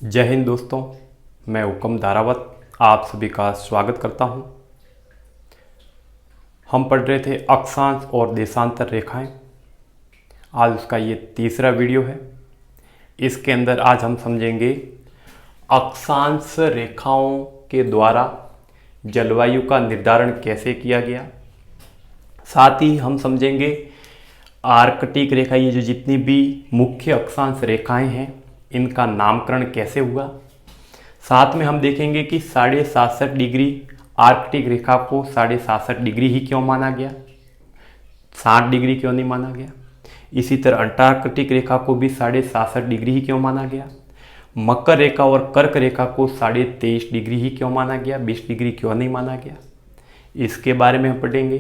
जय हिंद दोस्तों, मैं हुकम धारावत आप सभी का स्वागत करता हूं। हम पढ़ रहे थे अक्षांश और देशांतर रेखाएं। आज उसका ये तीसरा वीडियो है। इसके अंदर आज हम समझेंगे अक्षांश रेखाओं के द्वारा जलवायु का निर्धारण कैसे किया गया। साथ ही हम समझेंगे आर्कटिक रेखा, ये जो जितनी भी मुख्य अक्षांश रेखाएं हैं इनका नामकरण कैसे हुआ। साथ में हम देखेंगे कि 67.5 डिग्री आर्कटिक रेखा को 67.5 डिग्री ही क्यों माना गया, 60 डिग्री क्यों नहीं माना गया। इसी तरह अंटार्कटिक रेखा को भी 67.5 डिग्री ही क्यों माना गया। मकर रेखा और कर्क रेखा को 23.5 डिग्री ही क्यों माना गया, 20 डिग्री क्यों नहीं माना गया। इसके बारे में हम पढ़ेंगे।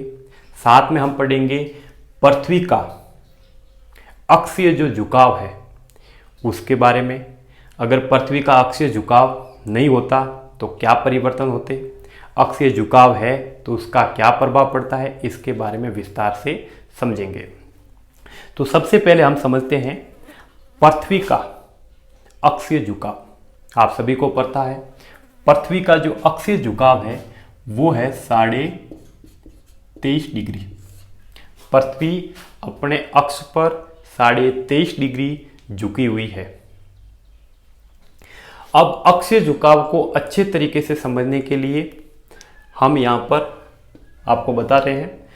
साथ में हम पढ़ेंगे पृथ्वी का अक्षीय जो झुकाव है उसके बारे में। अगर पृथ्वी का अक्षीय झुकाव नहीं होता तो क्या परिवर्तन होते, अक्षीय झुकाव है तो उसका क्या प्रभाव पड़ता है, इसके बारे में विस्तार से समझेंगे। तो सबसे पहले हम समझते हैं पृथ्वी का अक्षीय झुकाव। आप सभी को पता है पृथ्वी का जो अक्षीय झुकाव है वो है 23.5 डिग्री। पृथ्वी अपने अक्ष पर 23.5 डिग्री झुकी हुई है। अब अक्षीय झुकाव को अच्छे तरीके से समझने के लिए हम यहां पर आपको बता रहे हैं।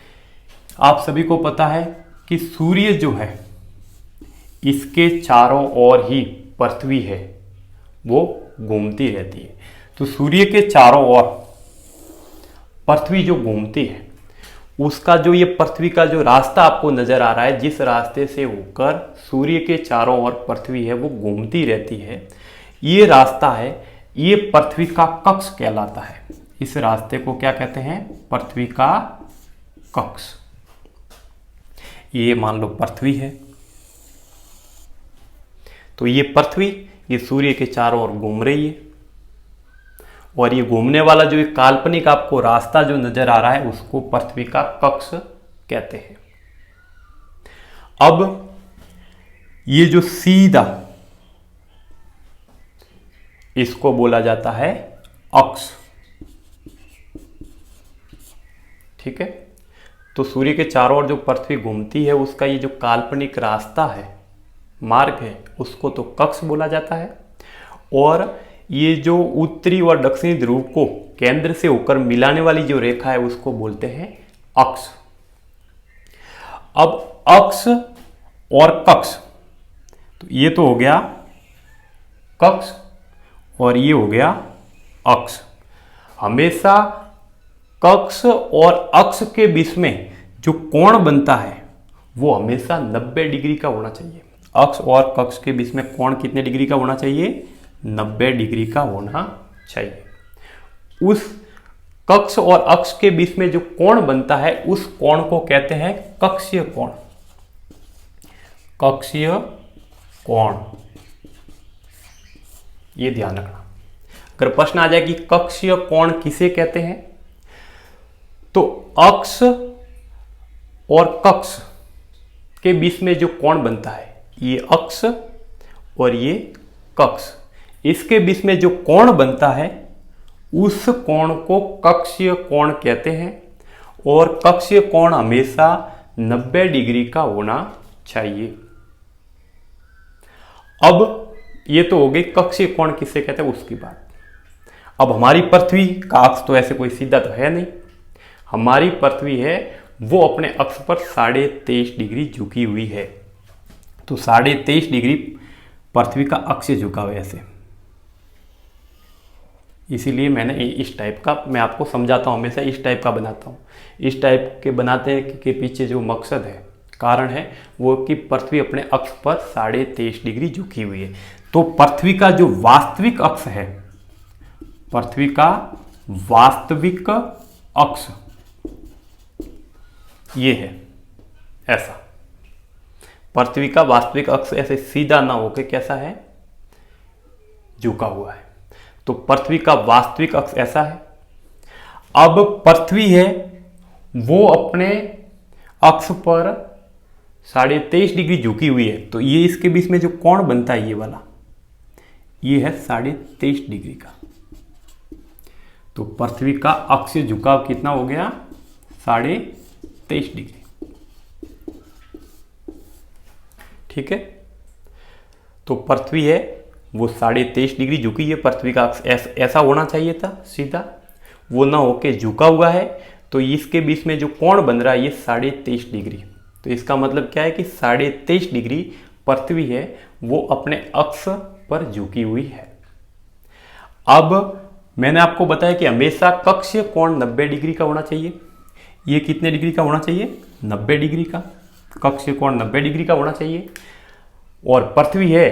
आप सभी को पता है कि सूर्य जो है इसके चारों ओर ही पृथ्वी है वो घूमती रहती है। तो सूर्य के चारों ओर पृथ्वी जो घूमती है उसका जो ये पृथ्वी का जो रास्ता आपको नजर आ रहा है, जिस रास्ते से होकर सूर्य के चारों ओर पृथ्वी है वो घूमती रहती है, ये रास्ता है, ये पृथ्वी का कक्ष कहलाता है। इस रास्ते को क्या कहते हैं, पृथ्वी का कक्ष। ये मान लो पृथ्वी है, तो ये पृथ्वी ये सूर्य के चारों ओर घूम रही है और ये घूमने वाला जो एक काल्पनिक आपको रास्ता जो नजर आ रहा है उसको पृथ्वी का कक्ष कहते हैं। अब ये जो सीधा इसको बोला जाता है अक्ष, ठीक है। तो सूर्य के चारों ओर जो पृथ्वी घूमती है उसका ये जो काल्पनिक रास्ता है, मार्ग है, उसको तो कक्ष बोला जाता है। और ये जो उत्तरी और दक्षिणी ध्रुव को केंद्र से होकर मिलाने वाली जो रेखा है उसको बोलते हैं अक्ष। अब अक्ष और कक्ष, तो ये तो हो गया कक्ष और ये हो गया अक्ष। हमेशा कक्ष और अक्ष के बीच में जो कोण बनता है वो हमेशा 90 डिग्री का होना चाहिए। अक्ष और कक्ष के बीच में कोण कितने डिग्री का होना चाहिए, 90 डिग्री का होना चाहिए। उस कक्ष और अक्ष के बीच में जो कोण बनता है उस कोण को कहते हैं कक्षीय कोण। कक्षीय कोण, ये ध्यान रखना। अगर प्रश्न आ जाए कि कक्षीय कोण किसे कहते हैं, तो अक्ष और कक्ष के बीच में जो कोण बनता है ये अक्ष और ये कक्ष, इसके बीच में जो कोण बनता है उस कोण को कक्षीय कोण कहते हैं। और कक्षीय कोण हमेशा 90 डिग्री का होना चाहिए। अब ये तो हो गई कक्षीय कोण किसे कहते हैं उसकी बात। अब हमारी पृथ्वी का अक्ष तो ऐसे कोई सीधा तो है नहीं, हमारी पृथ्वी है वो अपने अक्ष पर 23.5 डिग्री झुकी हुई है। तो 23.5 डिग्री पृथ्वी का अक्षीय झुकाव है ऐसे। इसीलिए मैंने इस टाइप का मैं आपको समझाता हूँ, हमेशा इस टाइप का बनाता हूँ। इस टाइप के बनाते के पीछे जो मकसद है, कारण है वो कि पृथ्वी अपने अक्ष पर 23.5 डिग्री झुकी हुई है। तो पृथ्वी का जो वास्तविक अक्ष है, पृथ्वी का वास्तविक अक्ष ये है ऐसा। पृथ्वी का वास्तविक अक्ष ऐसे सीधा ना होकर कैसा है, झुका हुआ है। तो पृथ्वी का वास्तविक अक्ष ऐसा है। अब पृथ्वी है वो अपने अक्ष पर 23.5 डिग्री झुकी हुई है, तो ये इसके बीच में जो कोण बनता है ये वाला, ये है 23.5 डिग्री का। तो पृथ्वी का अक्षीय झुकाव कितना हो गया? 23.5 डिग्री। ठीक है, तो पृथ्वी है वो 23.5 डिग्री झुकी है। पृथ्वी का अक्ष ऐसा होना चाहिए था सीधा, वो ना होके झुका हुआ है। तो इसके बीच में जो कोण बन रहा है ये 23.5 डिग्री। तो इसका मतलब क्या है कि 23.5 डिग्री पृथ्वी है वो अपने अक्ष पर झुकी हुई है। अब मैंने आपको बताया कि हमेशा कक्षीय कोण 90 डिग्री का होना चाहिए। ये कितने डिग्री का होना चाहिए? 90 डिग्री का। कक्षीय कोण 90 डिग्री का होना चाहिए। और पृथ्वी है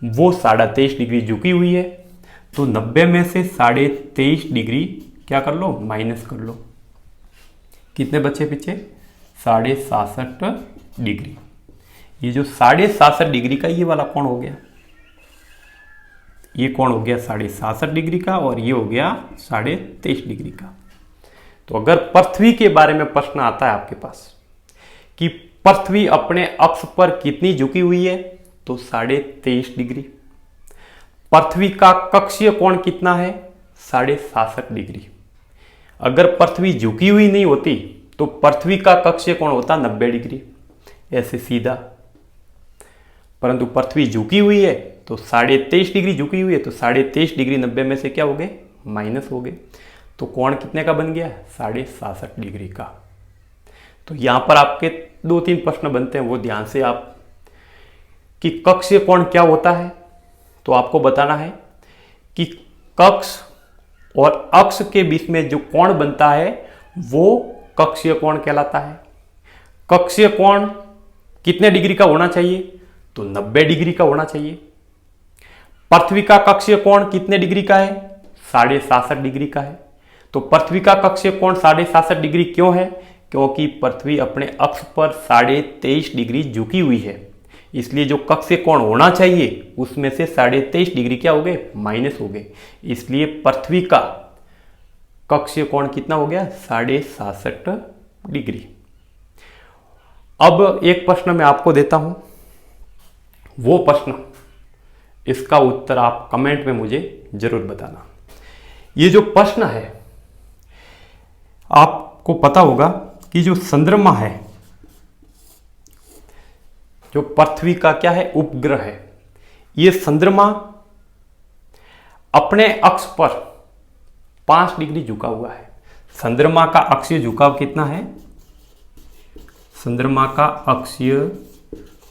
वो 23.5 डिग्री झुकी हुई है। तो 90 में से 23.5 डिग्री क्या कर लो? माइनस कर लो। कितने बचे पीछे? 67.5 डिग्री। ये जो 67.5 डिग्री का ये वाला कोण हो गया, ये कोण हो गया 67.5 डिग्री का, और ये हो गया 23.5 डिग्री का। तो अगर पृथ्वी के बारे में प्रश्न आता है आपके पास कि पृथ्वी अपने अक्ष पर कितनी झुकी हुई है, तो 23.5 डिग्री। पृथ्वी का कक्षीय कोण कितना है? 67.5 डिग्री। अगर पृथ्वी झुकी हुई नहीं होती तो पृथ्वी का कक्षीय कोण होता 90 डिग्री, ऐसे सीधा। परंतु पृथ्वी झुकी हुई है तो 23.5 डिग्री झुकी हुई है, तो 23.5 डिग्री 90 में से क्या हो गए? माइनस हो गए। तो कोण कितने का बन गया? 67.5 डिग्री का। तो यहां पर आपके 2-3 प्रश्न बनते हैं, वो ध्यान से आप कि कक्षीय कोण क्या होता है। तो आपको बताना है कि कक्ष और अक्ष के बीच में जो कोण बनता है वो कक्षीय कोण कहलाता है। कक्षीय कोण कितने डिग्री का होना चाहिए? तो 90 डिग्री का होना चाहिए। पृथ्वी का कक्षीय कोण कितने डिग्री का है? 67.5 डिग्री का है। तो पृथ्वी का कक्षीय कोण 67.5 डिग्री क्यों है? क्योंकि पृथ्वी अपने अक्ष पर 23.5 डिग्री झुकी हुई है, इसलिए जो कक्षीय कोण होना चाहिए उसमें से 23.5 डिग्री क्या हो गए? माइनस हो गए। इसलिए पृथ्वी का कक्षीय कोण कितना हो गया? 67.5 डिग्री। अब एक प्रश्न मैं आपको देता हूं, वो प्रश्न इसका उत्तर आप कमेंट में मुझे जरूर बताना। ये जो प्रश्न है, आपको पता होगा कि जो चंद्रमा है, जो पृथ्वी का क्या है? उपग्रह है। ये चंद्रमा अपने अक्ष पर 5 डिग्री झुका हुआ है। चंद्रमा का अक्षीय झुकाव कितना है? चंद्रमा का अक्षीय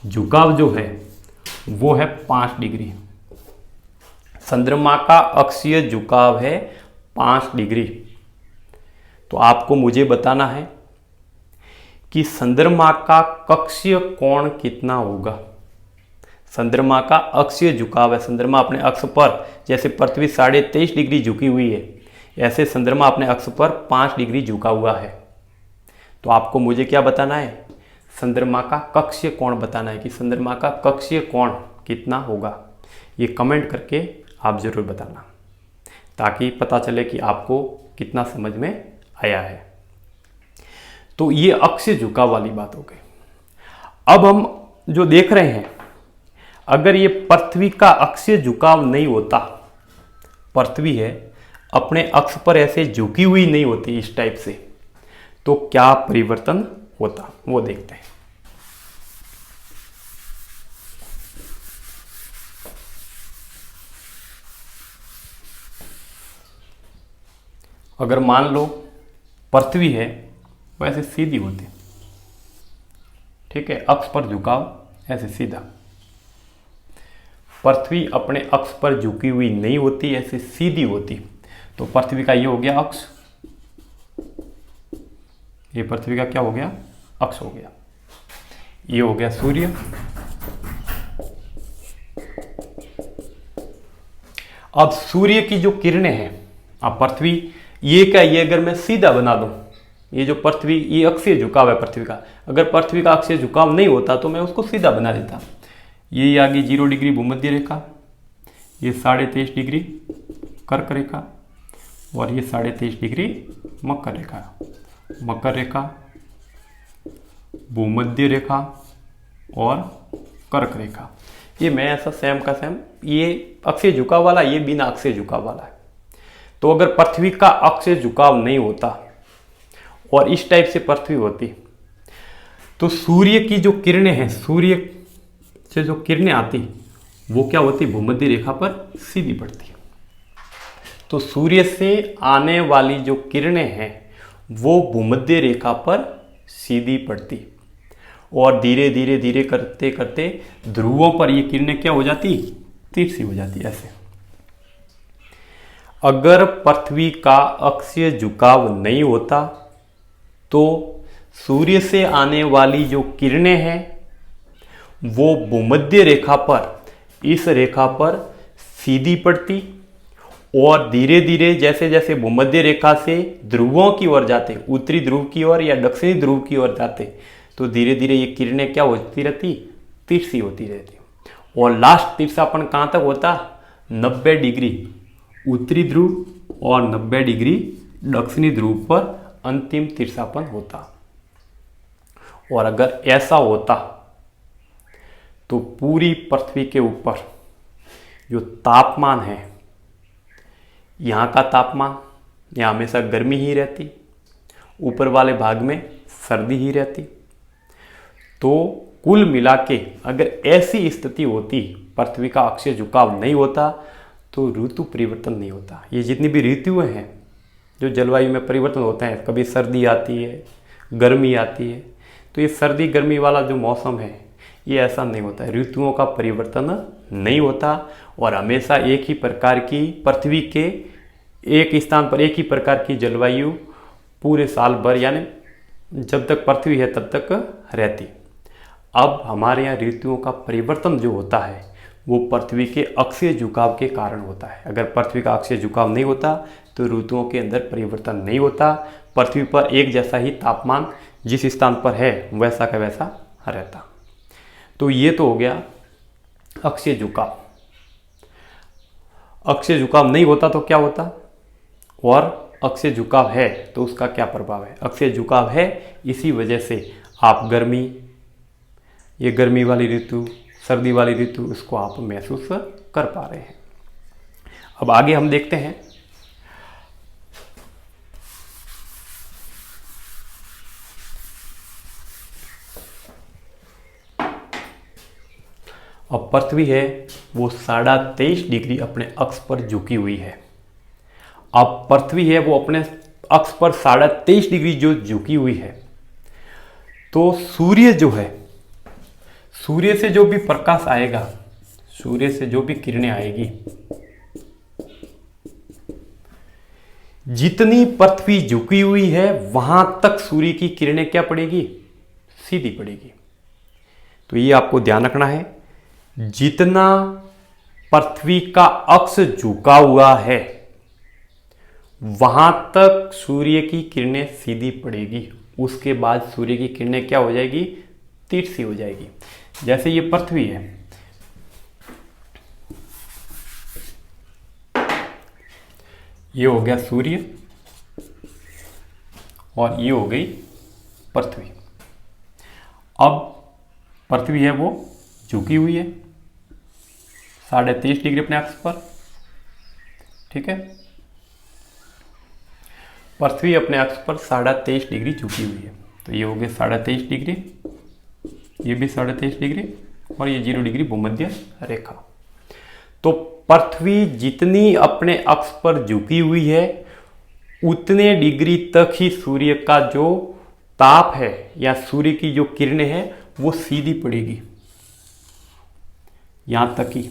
झुकाव जो है वो है 5 डिग्री। चंद्रमा का अक्षीय झुकाव है 5 डिग्री। तो आपको मुझे बताना है कि चंद्रमा का कक्षीय कोण कितना होगा। चंद्रमा का अक्षीय झुकाव है, चंद्रमा अपने अक्ष पर, जैसे पृथ्वी 23.5 डिग्री झुकी हुई है, ऐसे चंद्रमा अपने अक्ष पर 5 डिग्री झुका हुआ है। तो आपको मुझे क्या बताना है? चंद्रमा का कक्षीय कोण बताना है कि चंद्रमा का कक्षीय कोण कितना होगा। ये कमेंट करके आप जरूर बताना, ताकि पता चले कि आपको कितना समझ में आया है। तो ये अक्षीय झुकाव वाली बात हो गई। अब हम जो देख रहे हैं, अगर ये पृथ्वी का अक्षीय झुकाव नहीं होता, पृथ्वी है अपने अक्ष पर ऐसे झुकी हुई नहीं होती इस टाइप से, तो क्या परिवर्तन होता, वो देखते हैं। अगर मान लो पृथ्वी है वैसे सीधी होती, ठीक है, अक्ष पर झुकाव ऐसे सीधा। पृथ्वी अपने अक्ष पर झुकी हुई नहीं होती, ऐसे सीधी होती, तो पृथ्वी का ये हो गया अक्ष, ये पृथ्वी का क्या हो गया? अक्ष हो गया। ये हो गया सूर्य। अब सूर्य की जो किरणें हैं, अब पृथ्वी ये क्या, ये अगर मैं सीधा बना दूं, ये जो पृथ्वी, ये अक्षीय झुकाव है पृथ्वी का, अगर पृथ्वी का अक्षीय झुकाव नहीं होता तो मैं उसको सीधा बना देता। ये आगे 0 डिग्री भूमध्य रेखा, ये 23.5 डिग्री कर्क रेखा, और ये 23.5 डिग्री मकर रेखा। मकर रेखा, भूमध्य रेखा और कर्क रेखा, ये मैं ऐसा सेम का सेम, ये अक्षीय झुकाव वाला, ये बिना अक्षीय झुकाव वाला है। तो अगर पृथ्वी का अक्षीय झुकाव नहीं होता और इस टाइप से पृथ्वी होती तो सूर्य की जो किरणें हैं, सूर्य से जो किरणें आती वो क्या होती, भूमध्य रेखा पर सीधी पड़ती। तो सूर्य से आने वाली जो किरणें हैं वो भूमध्य रेखा पर सीधी पड़ती और धीरे धीरे धीरे करते करते ध्रुवों पर ये किरणें क्या हो जाती, तिरछी हो जाती। ऐसे अगर पृथ्वी का अक्षीय झुकाव नहीं होता तो सूर्य से आने वाली जो किरणें हैं वो भूमध्य रेखा पर, इस रेखा पर सीधी पड़ती और धीरे धीरे जैसे जैसे भूमध्य रेखा से ध्रुवों की ओर जाते, उत्तरी ध्रुव की ओर या दक्षिणी ध्रुव की ओर जाते, तो धीरे धीरे ये किरणें क्या होती रहती, तिरछी होती रहती। और लास्ट तिरछापन कहाँ तक होता, 90 डिग्री उत्तरी ध्रुव और 90 डिग्री दक्षिणी ध्रुव पर अंतिम तिरछापन होता। और अगर ऐसा होता तो पूरी पृथ्वी के ऊपर जो तापमान है, यहाँ का तापमान, यहाँ हमेशा गर्मी ही रहती, ऊपर वाले भाग में सर्दी ही रहती। तो कुल मिला के अगर ऐसी स्थिति होती, पृथ्वी का अक्षीय झुकाव नहीं होता तो ऋतु परिवर्तन नहीं होता। ये जितनी भी ऋतुएं हैं जो जलवायु में परिवर्तन होते हैं, कभी सर्दी आती है, गर्मी आती है, तो ये सर्दी गर्मी वाला जो मौसम है ये ऐसा नहीं होता है, ऋतुओं का परिवर्तन नहीं होता और हमेशा एक ही प्रकार की, पृथ्वी के एक स्थान पर एक ही प्रकार की जलवायु पूरे साल भर, यानी जब तक पृथ्वी है तब तक रहती। अब हमारे यहाँ ऋतुओं का परिवर्तन जो होता है वो पृथ्वी के अक्षीय झुकाव के कारण होता है। अगर पृथ्वी का अक्षीय झुकाव नहीं होता तो ऋतुओं के अंदर परिवर्तन नहीं होता, पृथ्वी पर एक जैसा ही तापमान जिस स्थान पर है वैसा का वैसा रहता। तो ये तो हो गया अक्षीय झुकाव। अक्षीय झुकाव नहीं होता तो क्या होता, और अक्षीय झुकाव है तो उसका क्या प्रभाव है। अक्षीय झुकाव है इसी वजह से आप गर्मी, ये गर्मी वाली ऋतु, सर्दी वाली ऋतु, इसको आप महसूस कर पा रहे हैं। अब आगे हम देखते हैं अब पृथ्वी है वो 23.5 डिग्री अपने अक्ष पर झुकी हुई है। अब पृथ्वी है वो अपने अक्ष पर 23.5 डिग्री जो झुकी हुई है, तो सूर्य जो है, सूर्य से जो भी प्रकाश आएगा, सूर्य से जो भी किरणें आएगी, जितनी पृथ्वी झुकी हुई है वहां तक सूर्य की किरणें क्या पड़ेगी, सीधी पड़ेगी। तो ये आपको ध्यान रखना है, जितना पृथ्वी का अक्ष झुका हुआ है वहां तक सूर्य की किरणें सीधी पड़ेगी, उसके बाद सूर्य की किरणें क्या हो जाएगी, तिरछी हो जाएगी। जैसे ये पृथ्वी है, ये हो गया सूर्य और ये हो गई पृथ्वी। अब पृथ्वी है वो झुकी हुई है 23.5 डिग्री अपने अक्ष पर, ठीक है। पृथ्वी अपने अक्ष पर 23.5 डिग्री झुकी हुई है, तो ये हो गया 23.5 डिग्री, ये भी 23.5 डिग्री और ये 0 डिग्री भूमध्य रेखा। तो पृथ्वी जितनी अपने अक्ष पर झुकी हुई है उतने डिग्री तक ही सूर्य का जो ताप है या सूर्य की जो किरणें हैं वो सीधी पड़ेगी, यहां तक ही।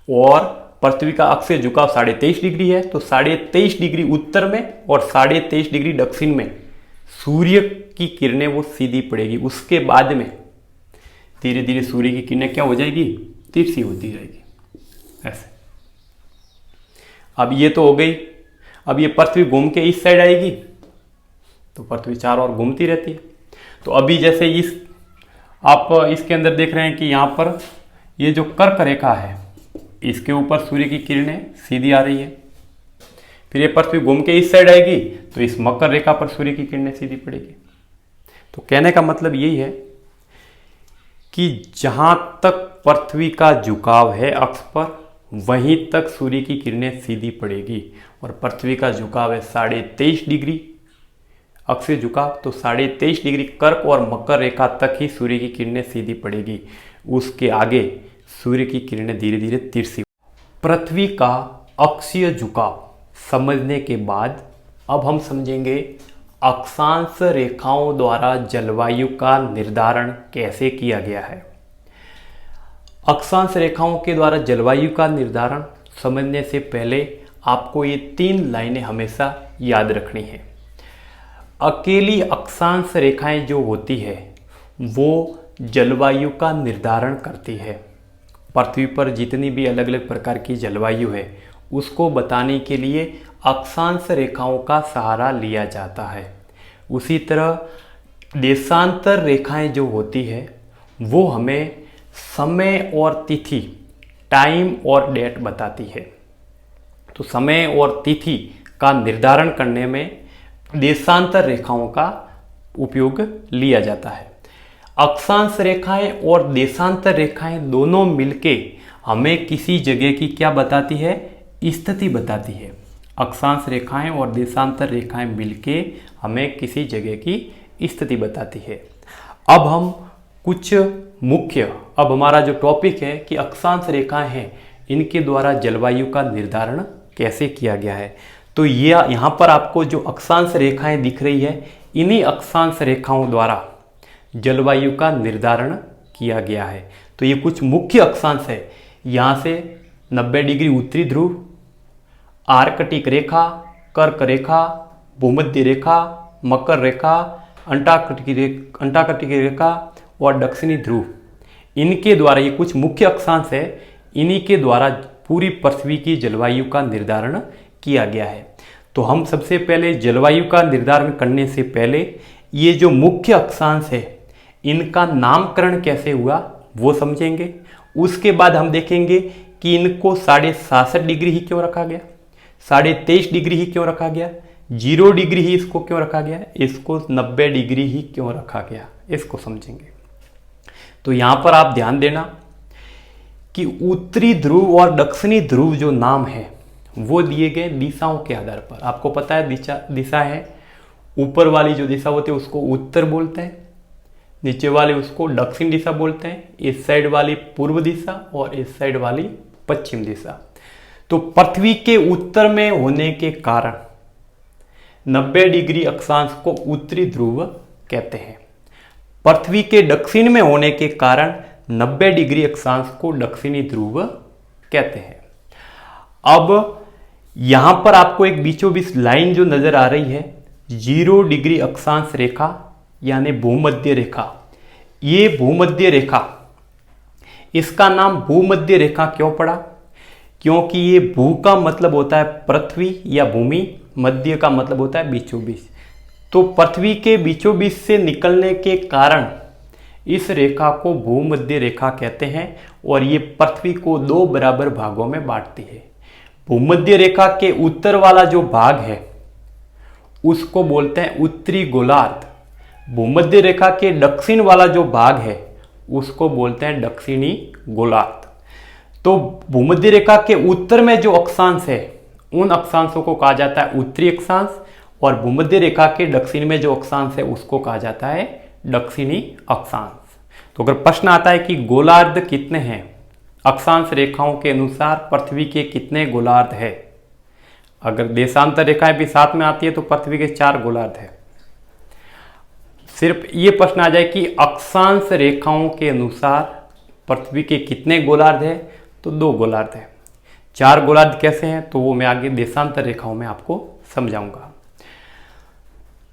और पृथ्वी का अक्षीय झुकाव 23.5 डिग्री है, तो 23.5 डिग्री उत्तर में और 23.5 डिग्री दक्षिण में सूर्य की किरणें वो सीधी पड़ेगी। उसके बाद में धीरे धीरे सूर्य की किरणें क्या हो जाएगी, तिरछी होती जाएगी ऐसे। अब ये तो हो गई। अब ये पृथ्वी घूम के इस साइड आएगी तो पृथ्वी चारों ओर घूमती रहती है। तो अभी जैसे इस आप इसके अंदर देख रहे हैं कि यहाँ पर ये जो कर्क रेखा है इसके ऊपर सूर्य की किरणें सीधी आ रही है, फिर ये पृथ्वी घूम के इस साइड आएगी तो इस मकर रेखा पर सूर्य की किरणें सीधी पड़ेगी। तो कहने का मतलब यही है कि जहाँ तक पृथ्वी का झुकाव है अक्ष पर, वहीं तक सूर्य की किरणें सीधी पड़ेगी। और पृथ्वी का झुकाव है 23.5 डिग्री, अक्ष से झुकाव, तो 23.5 डिग्री कर्क और मकर रेखा तक ही सूर्य की किरणें सीधी पड़ेगी। उसके आगे सूर्य की किरणें धीरे धीरे तिरछी। पृथ्वी का अक्षीय झुकाव समझने के बाद अब हम समझेंगे अक्षांश रेखाओं द्वारा जलवायु का निर्धारण कैसे किया गया है। अक्षांश रेखाओं के द्वारा जलवायु का निर्धारण समझने से पहले आपको ये 3 लाइनें हमेशा याद रखनी है। अकेली अक्षांश रेखाएं जो होती है वो जलवायु का निर्धारण करती है। पृथ्वी पर जितनी भी अलग अलग प्रकार की जलवायु है उसको बताने के लिए अक्षांश रेखाओं का सहारा लिया जाता है। उसी तरह देशांतर रेखाएं जो होती है वो हमें समय और तिथि, टाइम और डेट बताती है। तो समय और तिथि का निर्धारण करने में देशांतर रेखाओं का उपयोग लिया जाता है। अक्षांश रेखाएं और देशांतर रेखाएं दोनों मिलके हमें किसी जगह की क्या बताती है, स्थिति बताती है। अक्षांश रेखाएं और देशांतर रेखाएं मिलके हमें किसी जगह की स्थिति बताती है। अब हम कुछ मुख्य, अब हमारा जो टॉपिक है कि अक्षांश रेखाएं हैं, इनके द्वारा जलवायु का निर्धारण कैसे किया गया है। तो ये यहाँ पर आपको जो अक्षांश रेखाएं दिख रही है, इन्हीं अक्षांश रेखाओं द्वारा जलवायु का निर्धारण किया गया है। तो ये कुछ मुख्य अक्षांश है। यहाँ से 90 डिग्री उत्तरी ध्रुव, आर्कटिक रेखा, कर्क रेखा, भूमध्य रेखा, मकर रेखा, अंटार्कटिक रेखा और दक्षिणी ध्रुव, इनके द्वारा, ये कुछ मुख्य अक्षांश है, इन्हीं के द्वारा पूरी पृथ्वी की जलवायु का निर्धारण किया गया है। तो हम सबसे पहले जलवायु का निर्धारण करने से पहले ये जो मुख्य अक्षांश है इनका नामकरण कैसे हुआ वो समझेंगे। उसके बाद हम देखेंगे कि इनको 67.5 डिग्री ही क्यों रखा गया, 23.5 डिग्री ही क्यों रखा गया, 0 डिग्री ही इसको क्यों रखा गया, इसको 90 डिग्री ही क्यों रखा गया, इसको समझेंगे। तो यहाँ पर आप ध्यान देना कि उत्तरी ध्रुव और दक्षिणी ध्रुव जो नाम है वो दिए गए दिशाओं के आधार पर। आपको पता है दिशा है, ऊपर वाली जो दिशा होती है उसको उत्तर बोलते हैं, नीचे वाले उसको दक्षिण दिशा बोलते हैं, इस साइड वाली पूर्व दिशा और इस साइड वाली पश्चिम दिशा। तो पृथ्वी के उत्तर में होने के कारण 90 डिग्री अक्षांश को उत्तरी ध्रुव कहते हैं। पृथ्वी के दक्षिण में होने के कारण 90 डिग्री अक्षांश को दक्षिणी ध्रुव कहते हैं। अब यहां पर आपको एक बीचों बीच लाइन जो नजर आ रही है, 0 डिग्री अक्षांश रेखा यानी भूमध्य रेखा। ये भूमध्य रेखा, इसका नाम भूमध्य रेखा क्यों पड़ा? क्योंकि ये भू का मतलब होता है पृथ्वी या भूमि, मध्य का मतलब होता है बीचों बीच। तो पृथ्वी के बीचों बीच से निकलने के कारण इस रेखा को भूमध्य रेखा कहते हैं और ये पृथ्वी को 2 बराबर भागों में बांटती है। भूमध्य रेखा के उत्तर वाला जो भाग है उसको बोलते हैं उत्तरी गोलार्ध। भूमध्य रेखा के दक्षिण वाला जो भाग है उसको बोलते हैं दक्षिणी गोलार्ध। तो भूमध्य रेखा के उत्तर में जो अक्षांश है उन अक्षांशों को कहा जाता है उत्तरी अक्षांश, और भूमध्य रेखा के दक्षिण में जो अक्षांश है उसको कहा जाता है दक्षिणी अक्षांश। तो अगर प्रश्न आता है कि गोलार्ध कितने हैं, अक्षांश रेखाओं के अनुसार पृथ्वी के कितने गोलार्ध है, अगर देशांतर रेखाएं भी साथ में आती है तो पृथ्वी के 4 गोलार्ध है। सिर्फ ये प्रश्न आ जाए कि अक्षांश रेखाओं के अनुसार पृथ्वी के कितने गोलार्ध है, तो 2 गोलार्ध है। 4 गोलार्ध कैसे हैं तो वो मैं आगे देशांतर रेखाओं में आपको समझाऊंगा।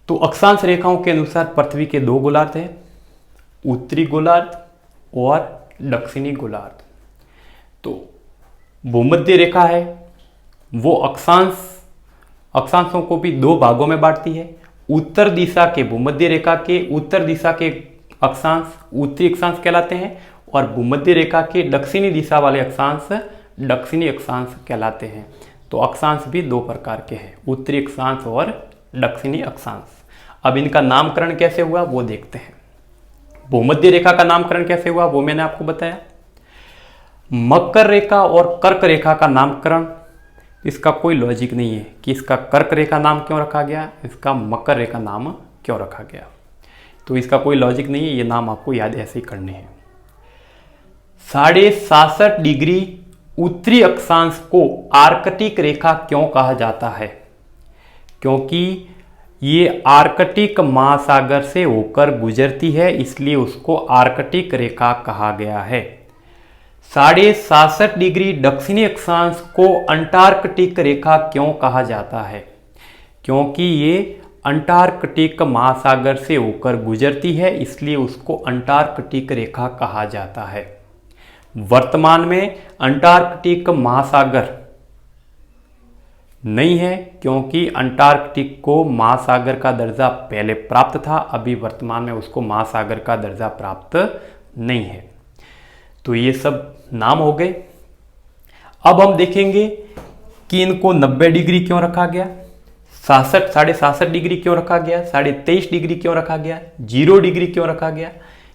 तो अक्षांश रेखाओं के अनुसार पृथ्वी के 2 गोलार्ध हैं, उत्तरी गोलार्ध और दक्षिणी गोलार्ध। तो भूमध्य रेखा है वो अक्षांशों को भी 2 भागों में बांटती है। उत्तर दिशा के, भूमध्य रेखा के उत्तर दिशा के अक्षांश उत्तरी अक्षांश कहलाते हैं और भूमध्य रेखा के दक्षिणी दिशा वाले अक्षांश दक्षिणी अक्षांश कहलाते हैं। तो अक्षांश भी 2 प्रकार के हैं, उत्तरी अक्षांश और दक्षिणी अक्षांश। अब इनका नामकरण कैसे हुआ वो देखते हैं। भूमध्य रेखा का नामकरण कैसे हुआ वो मैंने आपको बताया। मकर रेखा और कर्क रेखा का नामकरण, इसका कोई लॉजिक नहीं है कि इसका कर्क रेखा नाम क्यों रखा गया, इसका मकर रेखा नाम क्यों रखा गया, तो इसका कोई लॉजिक नहीं है, ये नाम आपको याद ऐसे ही करने हैं। 66.5 डिग्री उत्तरी अक्षांश को आर्कटिक रेखा क्यों कहा जाता है, क्योंकि ये आर्कटिक महासागर से होकर गुजरती है, इसलिए उसको आर्कटिक रेखा कहा गया है। 67.5 डिग्री दक्षिणी अक्षांश को अंटार्कटिक रेखा क्यों कहा जाता है, क्योंकि ये अंटार्कटिक महासागर से होकर गुजरती है, इसलिए उसको अंटार्कटिक रेखा कहा जाता है। वर्तमान में अंटार्कटिक महासागर नहीं है, क्योंकि अंटार्कटिक को महासागर का दर्जा पहले प्राप्त था, अभी वर्तमान में उसको महासागर का दर्जा प्राप्त नहीं है। तो ये सब नाम हो गए। अब हम देखेंगे कि इनको 90 डिग्री क्यों रखा गया, 66.5 डिग्री क्यों रखा गया, 23.5 डिग्री क्यों रखा गया, 0 डिग्री क्यों रखा गया,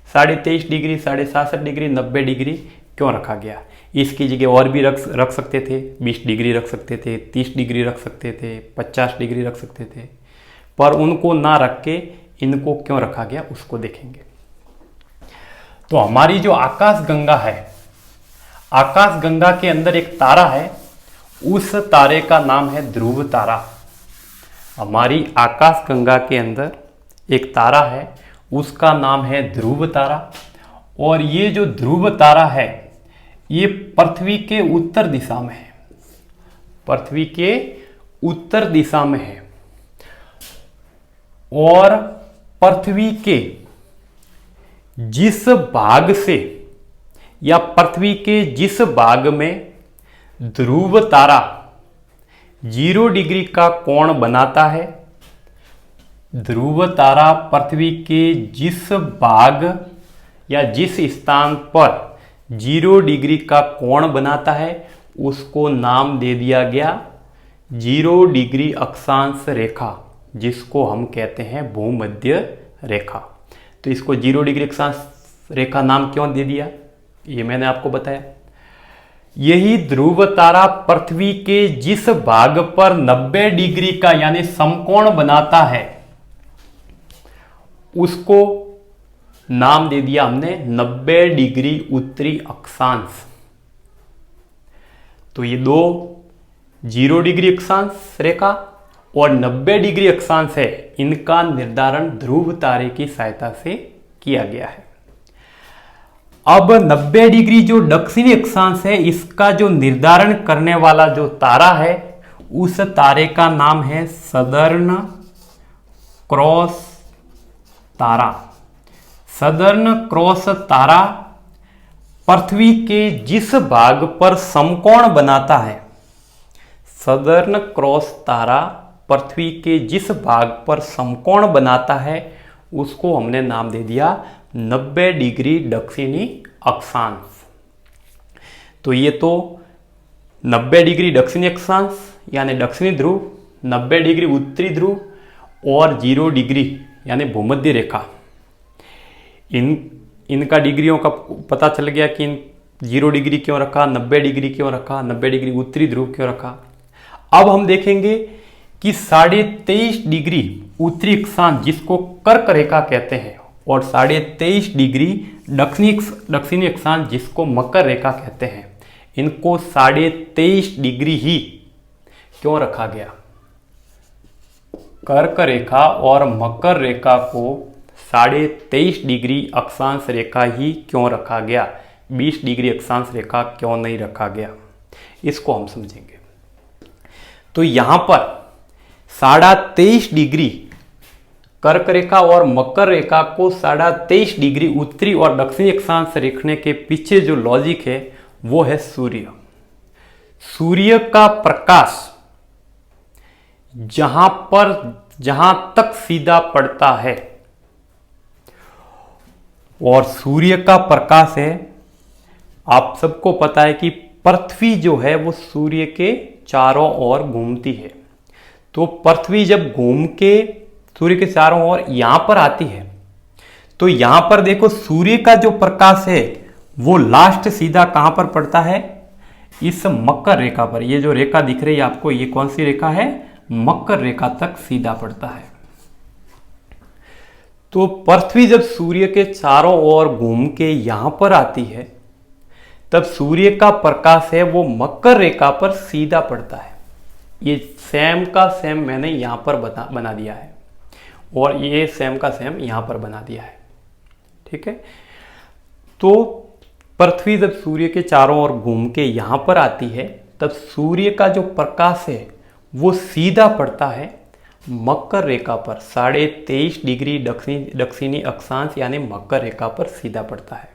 23.5 डिग्री, 67 डिग्री, 90 डिग्री क्यों रखा गया। इसकी जगह और भी रख सकते थे, 20 डिग्री रख सकते थे, 30 डिग्री रख सकते थे, 50 डिग्री रख सकते थे, पर उनको ना रख के इनको क्यों रखा गया उसको देखेंगे। तो हमारी जो आकाश गंगा है, आकाश गंगा के अंदर एक तारा है, उस तारे का नाम है ध्रुव तारा। हमारी आकाश गंगा के अंदर एक तारा है, उसका नाम है ध्रुव तारा। और ये जो ध्रुव तारा है ये पृथ्वी के उत्तर दिशा में है, पृथ्वी के उत्तर दिशा में है, और पृथ्वी के जिस भाग से या पृथ्वी के जिस भाग में ध्रुव तारा 0 डिग्री का कोण बनाता है, ध्रुव तारा पृथ्वी के जिस भाग या जिस स्थान पर 0 डिग्री का कोण बनाता है उसको नाम दे दिया गया 0 डिग्री अक्षांश रेखा, जिसको हम कहते हैं भूमध्य रेखा। तो इसको 0 डिग्री अक्षांश रेखा नाम क्यों दे दिया ये मैंने आपको बताया। यही ध्रुव तारा पृथ्वी के जिस भाग पर 90 डिग्री का यानी समकोण बनाता है उसको नाम दे दिया हमने 90 डिग्री उत्तरी अक्षांश। तो ये दो 0 डिग्री अक्षांश रेखा और 90 डिग्री अक्षांश है, इनका निर्धारण ध्रुव तारे की सहायता से किया गया है। अब 90 डिग्री जो दक्षिणी अक्षांश है इसका जो निर्धारण करने वाला जो तारा है उस तारे का नाम है सदर्न क्रॉस तारा। सदर्न क्रॉस तारा पृथ्वी के जिस भाग पर समकोण बनाता है, सदर्न क्रॉस तारा पृथ्वी के जिस भाग पर समकोण बनाता है उसको हमने नाम दे दिया 90 डिग्री दक्षिणी अक्षांश। तो ये तो 90 डिग्री दक्षिणी अक्षांश यानी दक्षिणी ध्रुव, 90 डिग्री उत्तरी ध्रुव और 0 डिग्री यानी भूमध्य रेखा, इनका डिग्रियों का पता चल गया कि 0 डिग्री क्यों रखा, 90 डिग्री क्यों रखा, 90 डिग्री उत्तरी ध्रुव क्यों रखा। अब हम देखेंगे कि 23.5 डिग्री उत्तरी अक्षांश जिसको कर्क रेखा कहते हैं और 23.5 डिग्री दक्षिणी अक्षांश जिसको मकर रेखा कहते हैं, इनको 23.5 डिग्री ही क्यों रखा गया। कर्क रेखा और मकर रेखा को 23.5 डिग्री अक्षांश रेखा ही क्यों रखा गया, 20 डिग्री अक्षांश रेखा क्यों नहीं रखा गया, इसको हम समझेंगे। तो यहां पर 23.5 डिग्री कर्क रेखा और मकर रेखा को 23.5 डिग्री उत्तरी और दक्षिणी अक्षांश रखने के पीछे जो लॉजिक है वो है सूर्य। सूर्य का प्रकाश जहां तक सीधा पड़ता है और सूर्य का प्रकाश है, आप सबको पता है कि पृथ्वी जो है वो सूर्य के चारों ओर घूमती है। तो पृथ्वी जब घूम के सूर्य के चारों ओर यहां पर आती है तो यहां पर देखो सूर्य का जो प्रकाश है वो लास्ट सीधा कहां पर पड़ता है, इस मकर रेखा पर। ये जो रेखा दिख रही है आपको, ये कौन सी रेखा है, मकर रेखा तक सीधा पड़ता है। तो पृथ्वी जब सूर्य के चारों ओर घूम के यहां पर आती है, तब सूर्य का प्रकाश है वो मकर रेखा पर सीधा पड़ता है। ये सेम का सेम मैंने यहां पर बना दिया है, और ये सेम का सेम यहां पर बना दिया है। ठीक है, तो पृथ्वी जब सूर्य के चारों ओर घूम के यहां पर आती है, तब सूर्य का जो प्रकाश है वो सीधा पड़ता है मकर रेखा पर, 23.5 डिग्री दक्षिणी अक्षांश यानी मकर रेखा पर सीधा पड़ता है।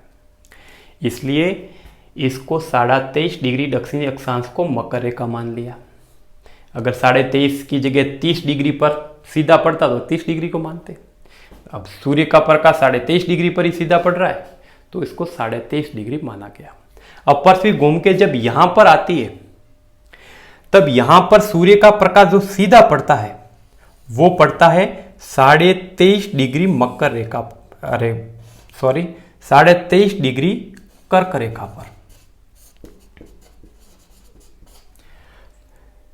इसलिए इसको 23.5 डिग्री दक्षिणी अक्षांश को मकर रेखा मान लिया। अगर 23.5 की जगह 30 डिग्री पर सीधा पड़ता तो 30 डिग्री को मानते। अब सूर्य का प्रकाश 23.5 डिग्री पर ही सीधा पड़ रहा है, तो इसको 23.5 डिग्री माना गया। अब पृथ्वी घूम के जब यहां पर आती है, तब यहां पर सूर्य का प्रकाश जो सीधा पड़ता है वो पड़ता है 23.5 डिग्री मकर रेखा, 23.5 डिग्री कर्क रेखा पर।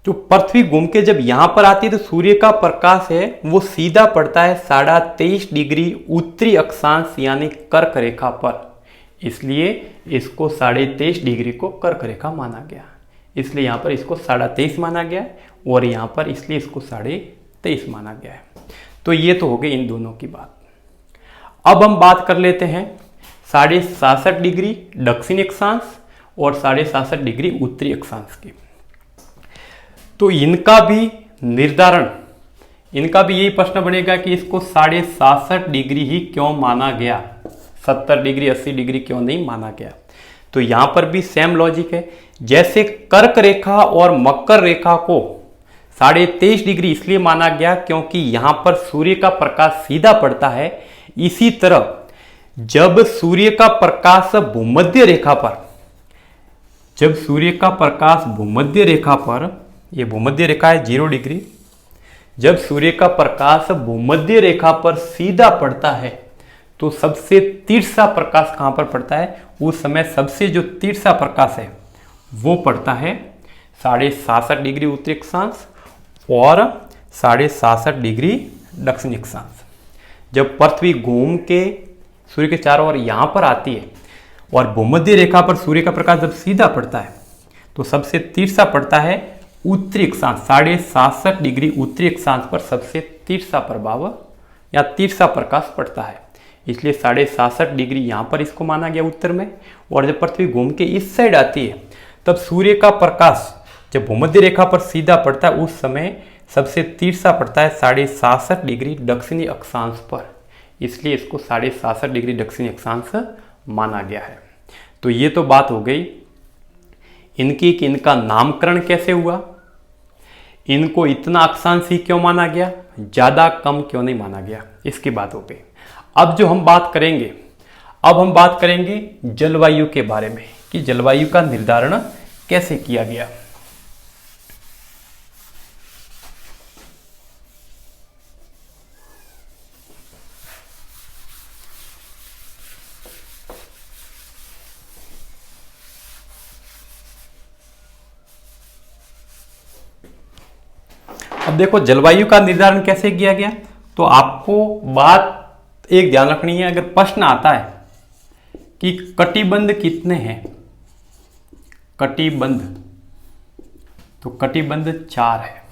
जो पृथ्वी घूम के जब यहां पर आती है तो सूर्य का प्रकाश है वो सीधा पड़ता है 23.5 डिग्री उत्तरी अक्षांश यानी कर्क रेखा पर। इसलिए इसको 23.5 डिग्री को कर्क रेखा माना गया। इसलिए यहां पर इसको 23.5 माना गया, और यहां पर इसलिए इसको 23.5 माना गया है। तो ये तो हो गई इन दोनों की बात। अब हम बात कर लेते हैं 66.5 डिग्री दक्षिणी अक्षांश और 66.5 डिग्री उत्तरी अक्षांश की। तो इनका भी निर्धारण, इनका भी यही प्रश्न बनेगा कि इसको 66.5 डिग्री ही क्यों माना गया, 70 डिग्री 80 डिग्री क्यों नहीं माना गया। तो यहां पर भी सेम लॉजिक है। जैसे कर्क रेखा और मकर रेखा को 23.5 डिग्री इसलिए माना गया क्योंकि यहां पर सूर्य का प्रकाश सीधा पड़ता है। इसी तरह जब सूर्य का प्रकाश भूमध्य रेखा पर, जब सूर्य का प्रकाश भूमध्य रेखा पर, यह भूमध्य रेखा है 0 डिग्री, जब सूर्य का प्रकाश भूमध्य रेखा पर सीधा पड़ता है तो सबसे तिरछा प्रकाश कहां पर पड़ता है, उस समय सबसे जो तिरछा प्रकाश है वो पड़ता है 66.5 डिग्री उत्तरी अक्षांश और 66.5 डिग्री दक्षिणी अक्षांश। जब पृथ्वी घूम के सूर्य के चारों ओर यहां पर आती है और भूमध्य रेखा पर सूर्य का प्रकाश जब सीधा पड़ता है तो सबसे तिरछा पड़ता है उत्तरी अक्षांश, 66.5 डिग्री उत्तरी अक्षांश पर सबसे तिरछा प्रभाव या तिरछा प्रकाश पड़ता है। इसलिए 66.5 डिग्री यहां पर इसको माना गया उत्तर में। और जब पृथ्वी घूम के इस साइड आती है तब सूर्य का प्रकाश जब भूमध्य रेखा पर सीधा पड़ता है उस समय सबसे तिरछा पड़ता है 66.5 डिग्री दक्षिणी अक्षांश पर। इसलिए इसको 66.5 डिग्री दक्षिणी अक्षांश माना गया है। तो ये तो बात हो गई इनकी कि इनका नामकरण कैसे हुआ, इनको इतना अक्षांश ही क्यों माना गया, ज्यादा कम क्यों नहीं माना गया, इसकी बात हो गई। अब जो हम बात करेंगे, अब हम बात करेंगे जलवायु के बारे में कि जलवायु का निर्धारण कैसे किया गया। अब देखो जलवायु का निर्धारण कैसे किया गया। तो आपको बात एक ध्यान रखनी है, अगर प्रश्न आता है कि कटिबंध कितने हैं, कटिबंध, तो कटिबंध 4 है।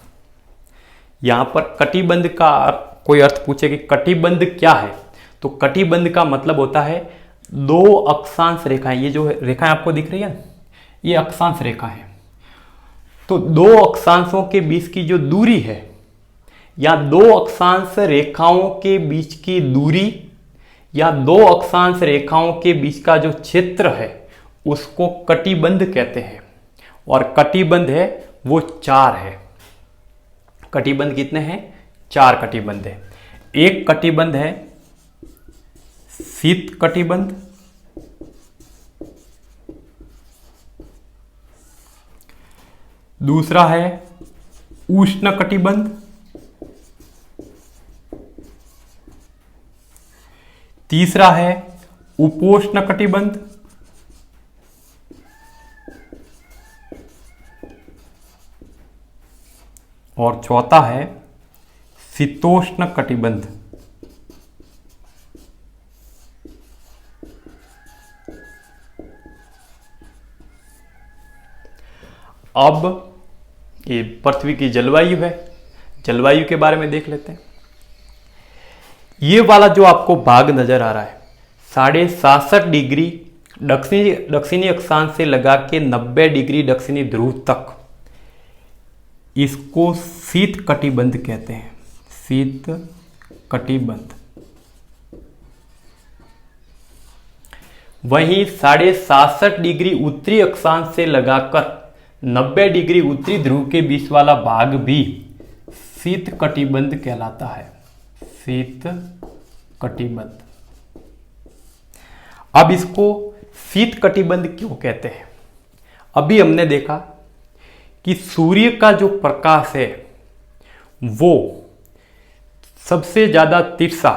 यहां पर कटिबंध का कोई अर्थ पूछे कि कटिबंध क्या है, तो कटिबंध का मतलब होता है 2 अक्षांश रेखाएं। ये जो रेखाएं आपको दिख रही है ये अक्षांश रेखा है। तो 2 अक्षांशों के बीच की जो दूरी है या 2 अक्षांश रेखाओं के बीच की दूरी या 2 अक्षांश रेखाओं के बीच का जो क्षेत्र है उसको कटिबंध कहते हैं। और कटिबंध है वो 4 है। कटिबंध कितने हैं, 4 कटिबंध है। एक कटिबंध है शीत कटिबंध, दूसरा है उष्ण कटिबंध, तीसरा है उपोष्ण कटिबंध, और चौथा है शीतोष्ण कटिबंध। अब ये पृथ्वी की जलवायु है, जलवायु के बारे में देख लेते हैं। ये वाला जो आपको भाग नजर आ रहा है 67.5 डिग्री दक्षिणी अक्षांश से लगा के 90 डिग्री दक्षिणी ध्रुव तक, इसको शीत कटिबंध कहते हैं। शीत कटिबंध। वहीं 67.5 डिग्री उत्तरी अक्षांश से लगाकर 90 डिग्री उत्तरी ध्रुव के बीच वाला भाग भी शीत कटिबंध कहलाता है। शीत कटिबंध। अब इसको शीत कटिबंध क्यों कहते हैं? अभी हमने देखा कि सूर्य का जो प्रकाश है वो सबसे ज्यादा तिरछा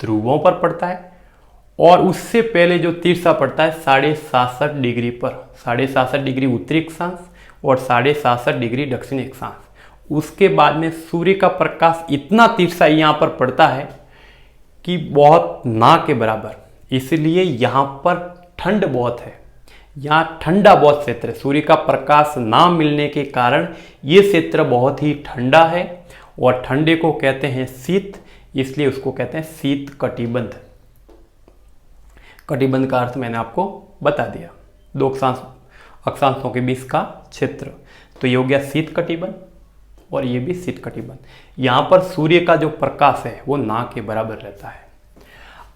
ध्रुवों पर पड़ता है, और उससे पहले जो तिरछा पड़ता है 67.5 डिग्री पर, 67.5 डिग्री उत्तरी अक्षांश और 67.5 डिग्री दक्षिणी अक्षांश। उसके बाद में सूर्य का प्रकाश इतना तिरछा यहाँ पर पड़ता है कि बहुत ना के बराबर, इसलिए यहाँ पर ठंड बहुत है, यहाँ ठंडा बहुत क्षेत्र है। सूर्य का प्रकाश ना मिलने के कारण ये क्षेत्र बहुत ही ठंडा है, और ठंडे को कहते हैं शीत, इसलिए उसको कहते हैं शीत कटिबंध। कटिबंध का अर्थ मैंने आपको बता दिया, दो अक्षांशों के बीच का क्षेत्र। तो ये हो गया शीत कटिबंध, और ये भी शीत कटिबंध। यहाँ पर सूर्य का जो प्रकाश है वो ना के बराबर रहता है।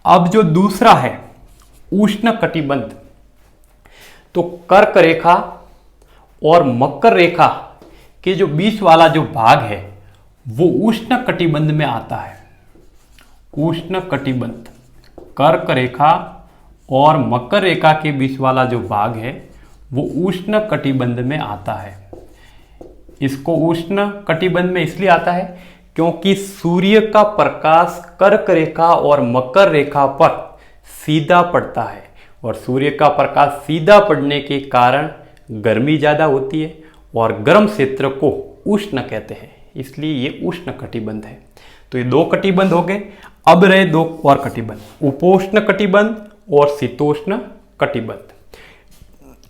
अब जो दूसरा है उष्ण कटिबंध, तो कर्क रेखा और मकर रेखा के जो बीच वाला जो भाग है वो उष्ण कटिबंध में आता है। उष्ण कटिबंध। कर्क रेखा और मकर रेखा के बीच वाला जो भाग है वो उष्ण कटिबंध में आता है। इसको उष्ण कटिबंध में इसलिए आता है क्योंकि सूर्य का प्रकाश कर्क रेखा और मकर रेखा पर सीधा पड़ता है, और सूर्य का प्रकाश सीधा पड़ने के कारण गर्मी ज़्यादा होती है, और गर्म क्षेत्र को उष्ण कहते हैं, इसलिए ये उष्ण कटिबंध है। तो ये दो कटिबंध हो गए। अब रहे दो और कटिबंध, उपोष्ण कटिबंध और शीतोष्ण कटिबंध।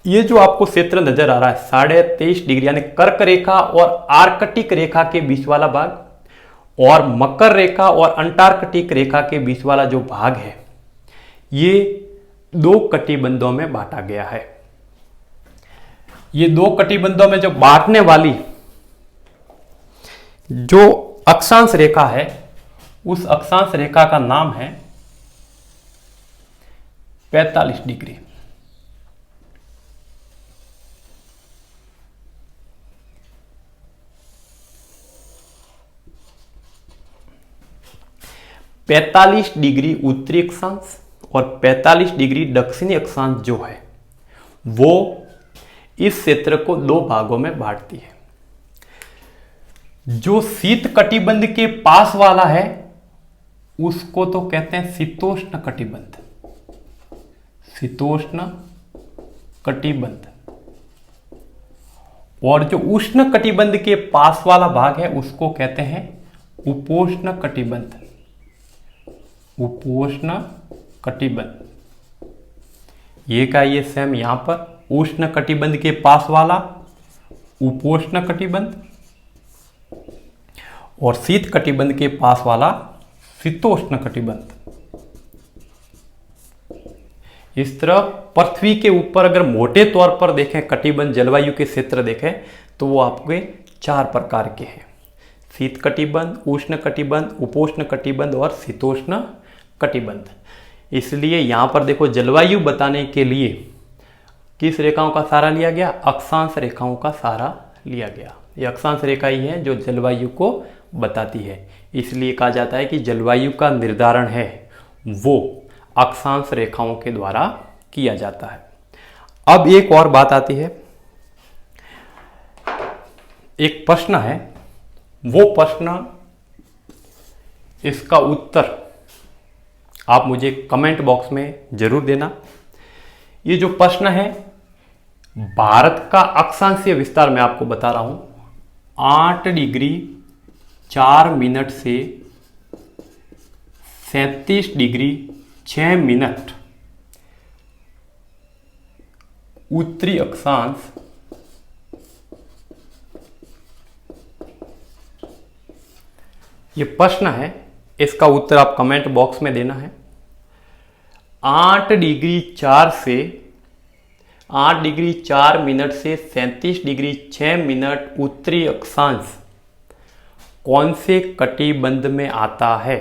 ये जो आपको क्षेत्र नजर आ रहा है 23.5 डिग्री यानी कर्क रेखा और आर्कटिक रेखा के बीच वाला भाग, और मकर रेखा और अंटार्कटिक रेखा के बीच वाला जो भाग है, ये दो कटिबंधों में बांटा गया है। ये दो कटिबंधों में जो बांटने वाली जो अक्षांश रेखा है, उस अक्षांश रेखा का नाम है 45 डिग्री। पैंतालीस डिग्री उत्तरी अक्षांश और 45 डिग्री दक्षिणी अक्षांश जो है वो इस क्षेत्र को दो भागों में बांटती है। जो शीत कटिबंध के पास वाला है उसको तो कहते हैं शीतोष्ण कटिबंध। शीतोष्ण कटिबंध। और जो उष्ण कटिबंध के पास वाला भाग है उसको कहते हैं उपोष्ण कटिबंध। उपोष्ण कटिबंध। ये का ये सेम यहां पर उष्ण कटिबंध के पास वाला उपोष्ण कटिबंध, और शीत कटिबंध के पास वाला शीतोष्ण कटिबंध। इस तरह पृथ्वी के ऊपर अगर मोटे तौर पर देखें कटिबंध जलवायु के क्षेत्र देखें तो वो आपके 4 प्रकार के हैं। शीत कटिबंध, उष्ण कटिबंध, उपोष्ण कटिबंध और शीतोष्ण कटिबंध। इसलिए यहां पर देखो जलवायु बताने के लिए किस रेखाओं का सहारा लिया गया? अक्षांश रेखाओं का सहारा लिया गया। ये अक्षांश रेखा ही है जो जलवायु को बताती है, इसलिए कहा जाता है कि जलवायु का निर्धारण है वो अक्षांश रेखाओं के द्वारा किया जाता है। अब एक और बात आती है, एक प्रश्न है, वो प्रश्न इसका उत्तर आप मुझे कमेंट बॉक्स में जरूर देना। ये जो प्रश्न है, भारत का अक्षांशीय विस्तार मैं आपको बता रहा हूं, 8 डिग्री 4 मिनट से 37 डिग्री 6 मिनट उत्तरी अक्षांश ये प्रश्न है, इसका उत्तर आप कमेंट बॉक्स में देना है। 8 डिग्री 4 मिनट से 37 डिग्री 6 मिनट उत्तरी अक्षांश कौन से कटिबंध में आता है?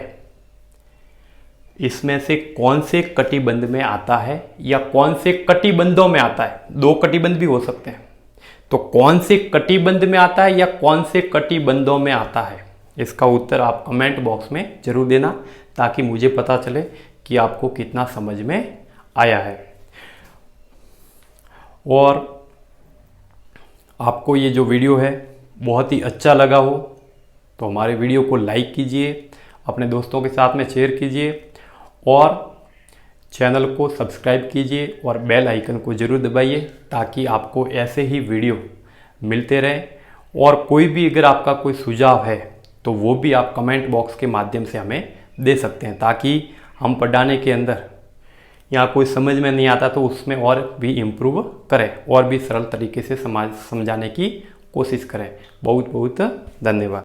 इसमें से कौन से कटिबंध में आता है या कौन से कटिबंधों में आता है? 2 कटिबंध भी हो सकते हैं, तो कौन से कटिबंध में आता है या कौन से कटिबंधों में आता है, इसका उत्तर आप कमेंट बॉक्स में जरूर देना, ताकि मुझे पता चले कि आपको कितना समझ में आया है। और आपको ये जो वीडियो है बहुत ही अच्छा लगा हो तो हमारे वीडियो को लाइक कीजिए, अपने दोस्तों के साथ में शेयर कीजिए और चैनल को सब्सक्राइब कीजिए और बेल आइकन को ज़रूर दबाइए, ताकि आपको ऐसे ही वीडियो मिलते रहें। और कोई भी अगर आपका कोई सुझाव है तो वो भी आप कमेंट बॉक्स के माध्यम से हमें दे सकते हैं, ताकि हम पढ़ाने के अंदर या कोई समझ में नहीं आता तो उसमें और भी इम्प्रूव करें और भी सरल तरीके से समझाने की कोशिश करें। बहुत बहुत धन्यवाद।